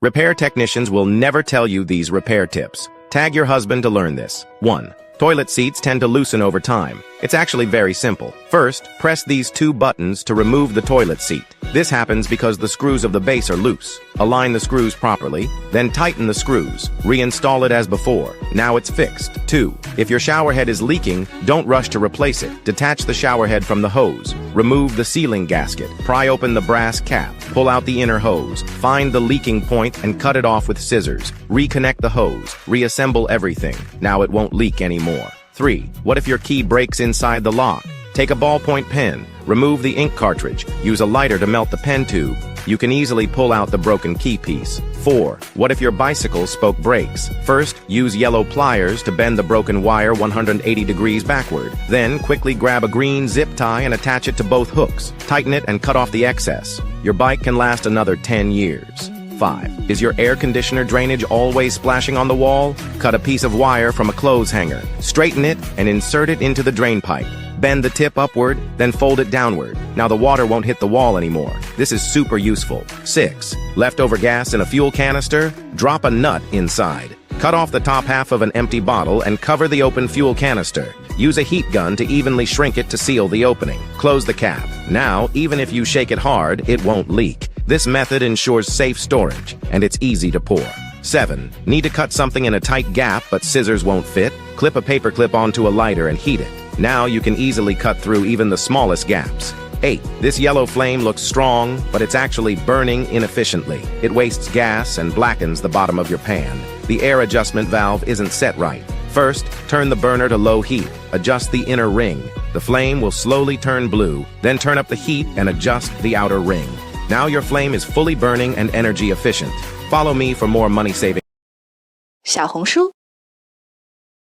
Repair technicians will never tell you these repair tips. Tag your husband to learn this. 1. Toilet seats tend to loosen over time. It's actually very simple. First, press these two buttons to remove the toilet seat. This happens because the screws of the base are loose. Align the screws properly, then tighten the screws. Reinstall it as before. Now it's fixed. 2. If your shower head is leaking, don't rush to replace it. Detach the shower head from the hose. Remove the sealing gasket. Pry open the brass cap. Pull out the inner hose. Find the leaking point and cut it off with scissors. Reconnect the hose. Reassemble everything. Now it won't leak anymore. 3. What if your key breaks inside the lock? Take a ballpoint pen. Remove the ink cartridge. Use a lighter to melt the pen tube. You can easily pull out the broken key piece. 4. What if your bicycle spoke breaks? First, use yellow pliers to bend the broken wire 180 degrees backward. Then, quickly grab a green zip tie and attach it to both hooks. Tighten it and cut off the excess. Your bike can last another 10 years. 5. Is your air conditioner drainage always splashing on the wall? Cut a piece of wire from a clothes hanger. Straighten it and insert it into the drain pipe. Bend the tip upward, then fold it downward. Now the water won't hit the wall anymore. This is super useful. 6. Leftover gas in a fuel canister? Drop a nut inside. Cut off the top half of an empty bottle and cover the open fuel canister. Use a heat gun to evenly shrink it to seal the opening. Close the cap. Now, even if you shake it hard, it won't leak. This method ensures safe storage, and it's easy to pour. 7. Need to cut something in a tight gap, but scissors won't fit? Clip a paperclip onto a lighter and heat it. Now you can easily cut through even the smallest gaps. 8. This yellow flame looks strong, but it's actually burning inefficiently. It wastes gas and blackens the bottom of your pan. The air adjustment valve isn't set right. First, turn the burner to low heat. Adjust the inner ring. The flame will slowly turn blue, then turn up the heat and adjust the outer ring. Now your flame is fully burning and energy efficient. Follow me for more money-saving. 小红书